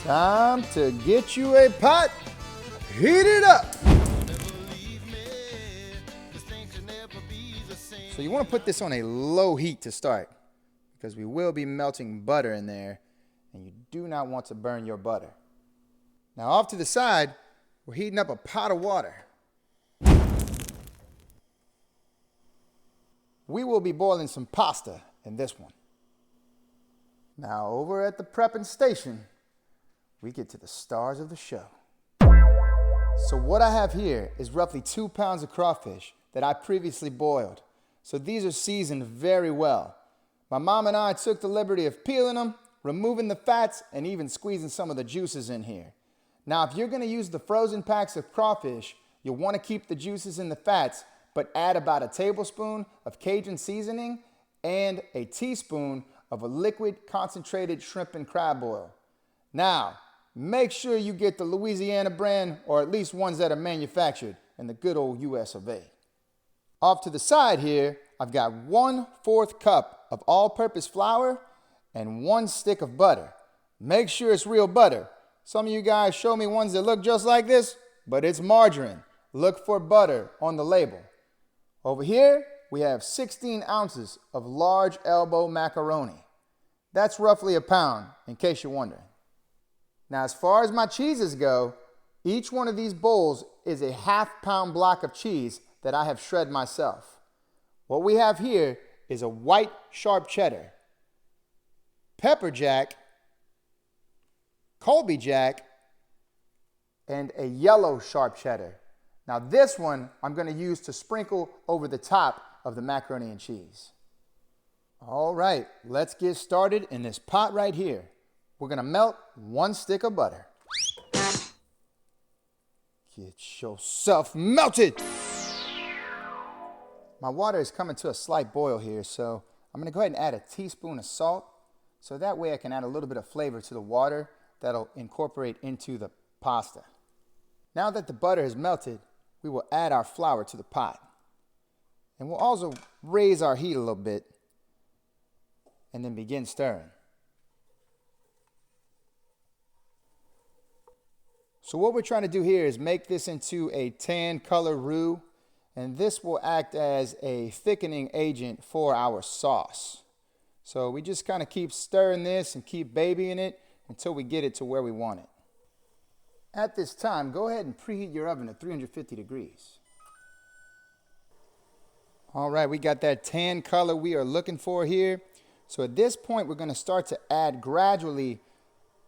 Time to get you a pot, heat it up. So you want to put this on a low heat to start, because we will be melting butter in there, and you do not want to burn your butter. Now off to the side, we're heating up a pot of water. We will be boiling some pasta in this one. Now over at the prepping station, we get to the stars of the show. So what I have here is roughly 2 pounds of crawfish that I previously boiled. So these are seasoned very well. My mom and I took the liberty of peeling them, removing the fats, and even squeezing some of the juices in here. Now, if you're gonna use the frozen packs of crawfish, you'll wanna keep the juices and the fats, but add about a tablespoon of Cajun seasoning and a teaspoon of a liquid concentrated shrimp and crab oil. Now, make sure you get the Louisiana brand, or at least ones that are manufactured in the good old US of A. Off to the side here, I've got 1/4 cup of all-purpose flour and 1 stick of butter. Make sure it's real butter. Some of you guys show me ones that look just like this, but it's margarine. Look for butter on the label. Over here, we have 16 ounces of large elbow macaroni. That's roughly a pound, in case you're wondering. Now, as far as my cheeses go, each one of these bowls is a 1/2 pound block of cheese that I have shredded myself. What we have here is a white sharp cheddar, pepper jack, Colby jack, and a yellow sharp cheddar. Now this one I'm going to use to sprinkle over the top of the macaroni and cheese. All right, let's get started in this pot right here. We're going to melt 1 stick of butter. Get yourself melted. My water is coming to a slight boil here, so I'm going to go ahead and add a teaspoon of salt, so that way I can add a little bit of flavor to the water that'll incorporate into the pasta. Now that the butter has melted, we will add our flour to the pot. And we'll also raise our heat a little bit and then begin stirring. So what we're trying to do here is make this into a tan color roux, and this will act as a thickening agent for our sauce. So we just kind of keep stirring this and keep babying it until we get it to where we want it. At this time, go ahead and preheat your oven at 350 degrees. All right, we got that tan color we are looking for here. So at this point, we're going to start to add gradually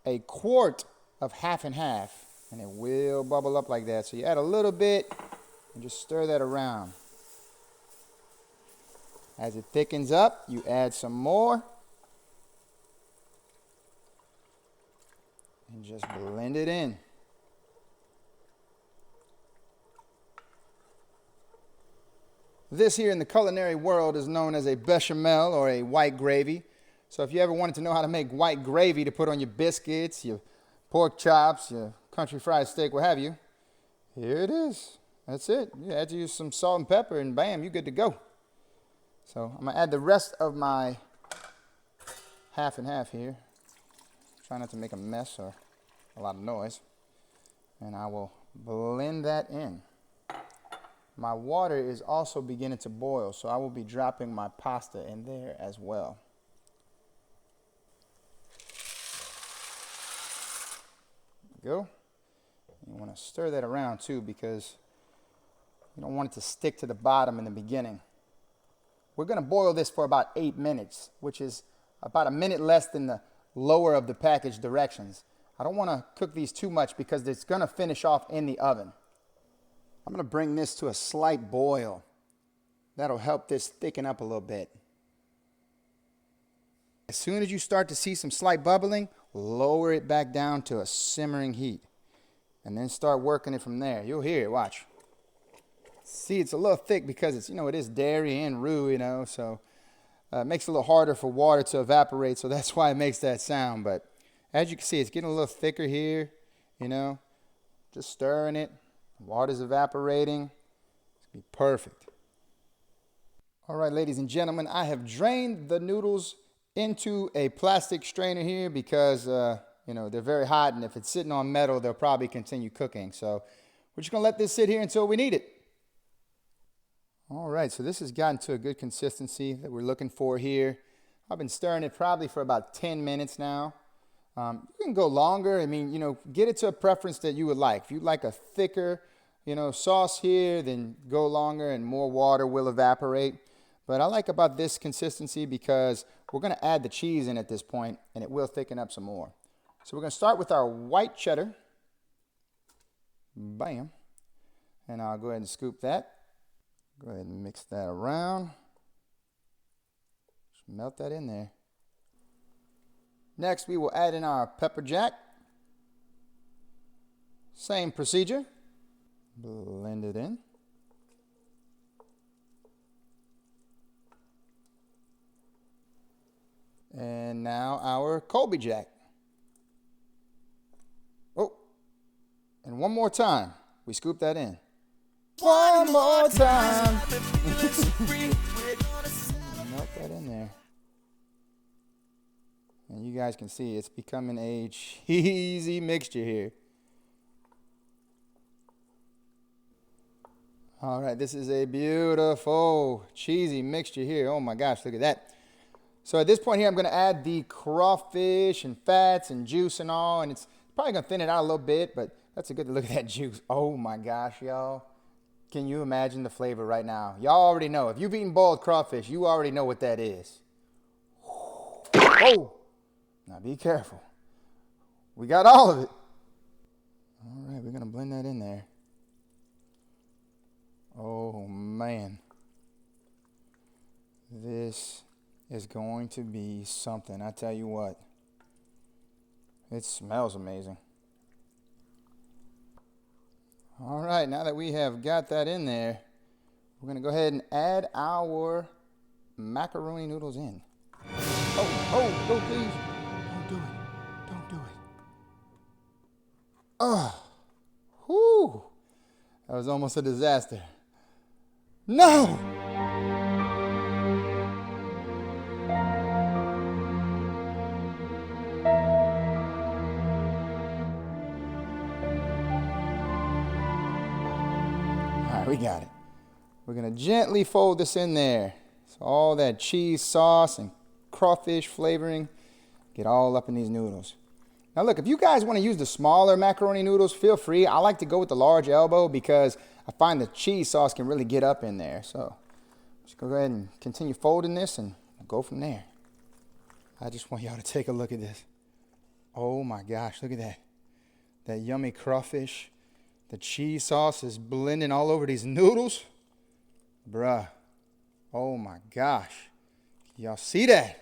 a quart of 1/2 and 1/2, and it will bubble up like that. So you add a little bit and just stir that around. As it thickens up, you add some more and just blend it in. This here in the culinary world is known as a bechamel, or a white gravy. So if you ever wanted to know how to make white gravy to put on your biscuits, your pork chops, your country fried steak, what have you, here it is. That's it. You add to use some salt and pepper and bam, you're good to go. So I'm going to add the rest of my 1/2 and 1/2 here. Try not to make a mess or a lot of noise. And I will blend that in. My water is also beginning to boil, so I will be dropping my pasta in there as well. There we go. You want to stir that around too, because you don't want it to stick to the bottom in the beginning. We're going to boil this for about 8 minutes, which is about a minute less than the lower of the package directions. I don't want to cook these too much because it's going to finish off in the oven. I'm going to bring this to a slight boil. That'll help this thicken up a little bit. As soon as you start to see some slight bubbling, lower it back down to a simmering heat. And then start working it from there. You'll hear it, watch. See, it's a little thick because it's, it is dairy and roux, so it makes it a little harder for water to evaporate, so that's why it makes that sound. But as you can see, it's getting a little thicker here, just stirring it. Water's evaporating. It's going to be perfect. All right, ladies and gentlemen, I have drained the noodles into a plastic strainer here because, you know, they're very hot, and if it's sitting on metal, they'll probably continue cooking. So we're just gonna let this sit here until we need it. All right, so this has gotten to a good consistency that we're looking for here. I've been stirring it probably for about 10 minutes now. You can go longer. I mean, you know, get it to a preference that you would like. If you like a thicker, you know, sauce here, then go longer and more water will evaporate. But I like about this consistency because we're going to add the cheese in at this point, and it will thicken up some more. So we're going to start with our white cheddar. Bam. And I'll go ahead and scoop that. Go ahead and mix that around. Just melt that in there. Next, we will add in our pepper jack. Same procedure. Blend it in. And now our Colby Jack. Oh, and one more time, we scoop that in. One more time. Melt that in there. And you guys can see it's becoming a cheesy mixture here. All right, this is a beautiful cheesy mixture here. Oh my gosh, look at that. So at this point here, I'm going to add the crawfish and fats and juice and all, and it's probably going to thin it out a little bit, but that's a good look at that juice. Oh my gosh, y'all. Can you imagine the flavor right now? Y'all already know. If you've eaten boiled crawfish, you already know what that is. Oh, now be careful. We got all of it. All right, we're going to blend that in there. Oh man. This is going to be something. I tell you what. It smells amazing. All right, now that we have got that in there, we're going to go ahead and add our macaroni noodles in. Oh, no, please. Don't do it. Don't do it. Oh, whew. That was almost a disaster. No! We got it. We're going to gently fold this in there. So all that cheese sauce and crawfish flavoring get all up in these noodles. Now look, if you guys want to use the smaller macaroni noodles, feel free. I like to go with the large elbow because I find the cheese sauce can really get up in there. So just go ahead and continue folding this and we'll go from there. I just want y'all to take a look at this. Oh my gosh, look at that. That yummy crawfish. The cheese sauce is blending all over these noodles. Bruh. Oh my gosh. Y'all see that?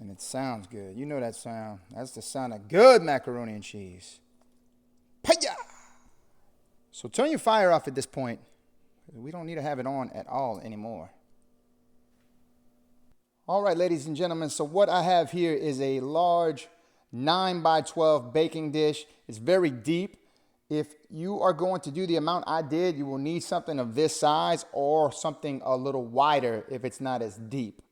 And it sounds good. You know that sound. That's the sound of good macaroni and cheese. Paya! So turn your fire off at this point. We don't need to have it on at all anymore. All right, ladies and gentlemen. So what I have here is a large 9 by 12 baking dish. It's very deep. If you are going to do the amount I did, you will need something of this size or something a little wider if it's not as deep.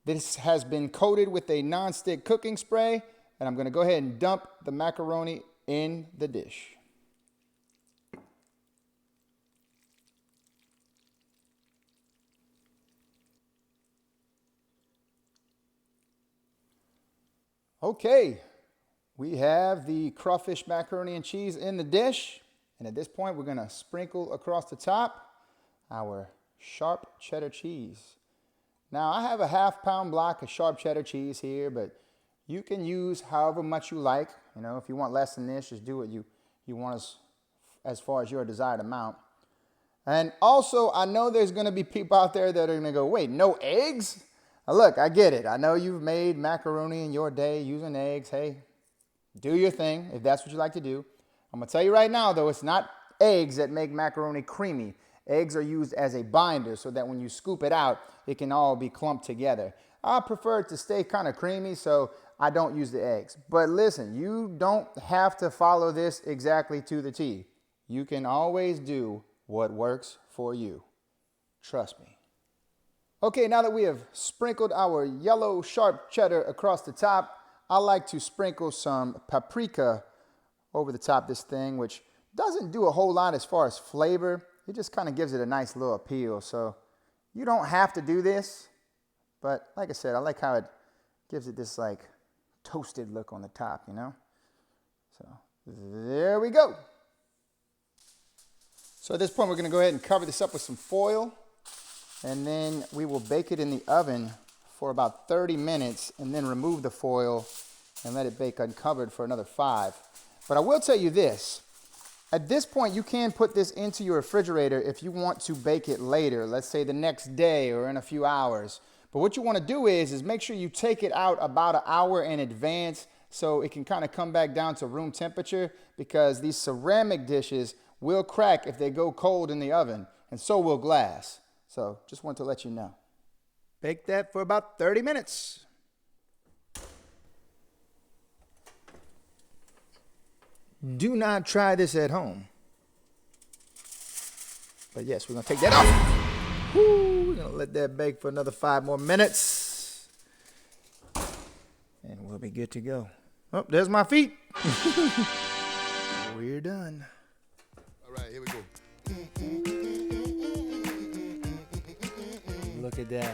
This has been coated with a non-stick cooking spray, and I'm going to go ahead and dump the macaroni in the dish. Okay. We have the crawfish macaroni and cheese in the dish. And at this point, we're going to sprinkle across the top our sharp cheddar cheese. Now, I have a half-pound block of sharp cheddar cheese here, but you can use however much you like. You know, if you want less than this, just do what you want as far as your desired amount. And also, I know there's going to be people out there that are going to go, wait, no eggs? Now, look, I get it. I know you've made macaroni in your day using eggs. Hey. Do your thing if that's what you like to do. I'm going to tell you right now, though, it's not eggs that make macaroni creamy. Eggs are used as a binder so that when you scoop it out, it can all be clumped together. I prefer it to stay kind of creamy, so I don't use the eggs. But listen, you don't have to follow this exactly to the T. You can always do what works for you. Trust me. Okay, now that we have sprinkled our yellow sharp cheddar across the top, I like to sprinkle some paprika over the top of this thing, which doesn't do a whole lot as far as flavor. It just kind of gives it a nice little appeal. So you don't have to do this, but like I said, I like how it gives it this like toasted look on the top, you know? So there we go. So at this point, we're going to go ahead and cover this up with some foil, and then we will bake it in the oven for about 30 minutes and then remove the foil and let it bake uncovered for another 5. But I will tell you this. At this point, you can put this into your refrigerator if you want to bake it later, let's say the next day or in a few hours. But what you want to do is make sure you take it out about an hour in advance so it can kind of come back down to room temperature, because these ceramic dishes will crack if they go cold in the oven, and so will glass. So just want to let you know. Bake that for about 30 minutes. Do not try this at home. But yes, we're going to take that off. Woo, we're going to let that bake for another 5 more minutes. And we'll be good to go. Oh, there's my feet. We're done. All right, here we go. Look at that.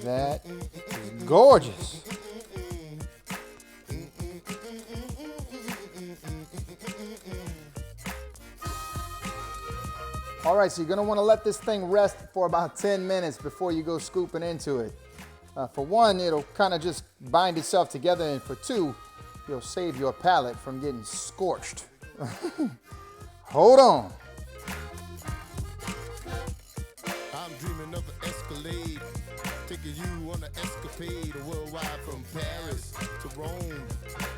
That is gorgeous. All right, so you're gonna wanna let this thing rest for about 10 minutes before you go scooping into it. For one, it'll kind of just bind itself together, and for two, you'll save your palate from getting scorched. Hold on. I'm dreaming of an Escalade, taking you on an escapade, a worldwide from Paris to Rome.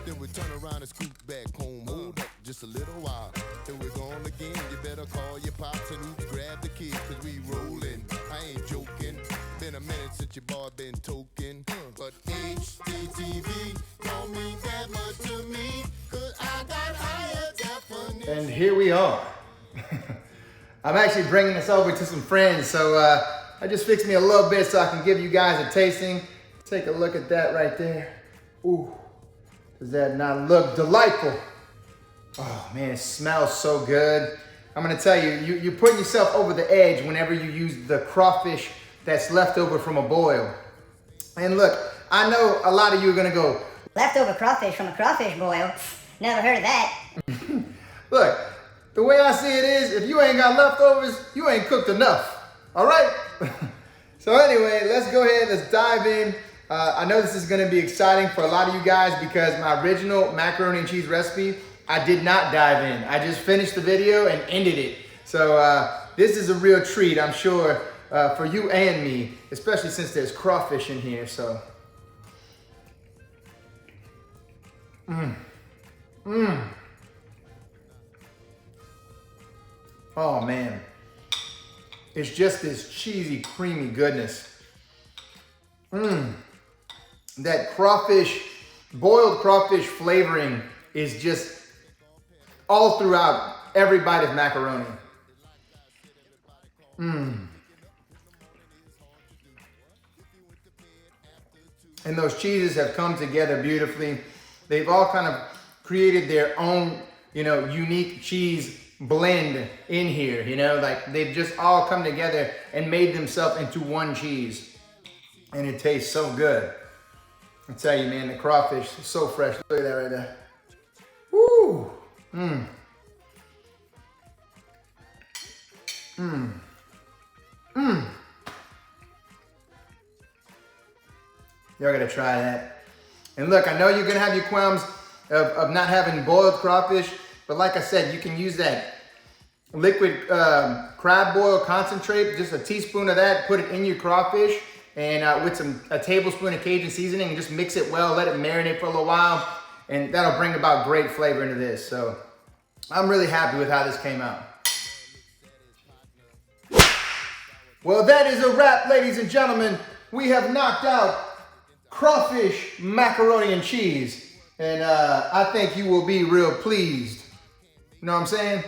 Then we turn around and scoot back home. Hold up just a little while, then we're gone again. You better call your pops and oops, grab the kids, cause we rolling. I ain't joking. Been a minute since your boy been token. But HDTV don't mean that much to me, cause I got higher definition. And here we are. I'm actually bringing this over to some friends, so I just fixed me a little bit so I can give you guys a tasting. Take a look at that right there. Ooh, does that not look delightful? Oh man, it smells so good. I'm gonna tell you, you're putting yourself over the edge whenever you use the crawfish that's left over from a boil. And look, I know a lot of you are gonna go, leftover crawfish from a crawfish boil? Never heard of that. look, the way I see it is, if you ain't got leftovers, you ain't cooked enough, all right? So anyway, let's go ahead, let's dive in. I know this is gonna be exciting for a lot of you guys because my original macaroni and cheese recipe, I did not dive in. I just finished the video and ended it. So this is a real treat, I'm sure, for you and me, especially since there's crawfish in here, so. Oh man, it's just this cheesy, creamy goodness. That crawfish, boiled crawfish flavoring is just all throughout every bite of macaroni. And those cheeses have come together beautifully. They've all kind of created their own, unique cheese blend in here, like they've just all come together and made themselves into one cheese. And it tastes so good. I tell you, man, the crawfish is so fresh. Look at that right there. Woo! Y'all gotta try that. And look, I know you're gonna have your qualms of not having boiled crawfish, but like I said, you can use that liquid crab boil concentrate, just a teaspoon of that, put it in your crawfish, and with a tablespoon of Cajun seasoning, and just mix it well, let it marinate for a little while, and that'll bring about great flavor into this. So I'm really happy with how this came out. Well, that is a wrap, ladies and gentlemen. We have knocked out crawfish, macaroni, and cheese. And I think you will be real pleased. You know what I'm saying?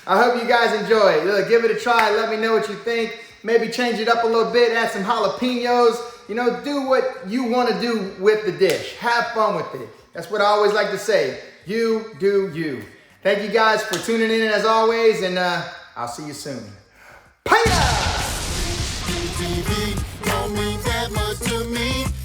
I hope you guys enjoy it. Give it a try. Let me know what you think. maybe change it up a little bit, add some jalapenos. You know, do what you want to do with the dish. Have fun with it. That's what I always like to say. You do you. Thank you guys for tuning in as always, and I'll see you soon. Paya! TV don't mean that much to me.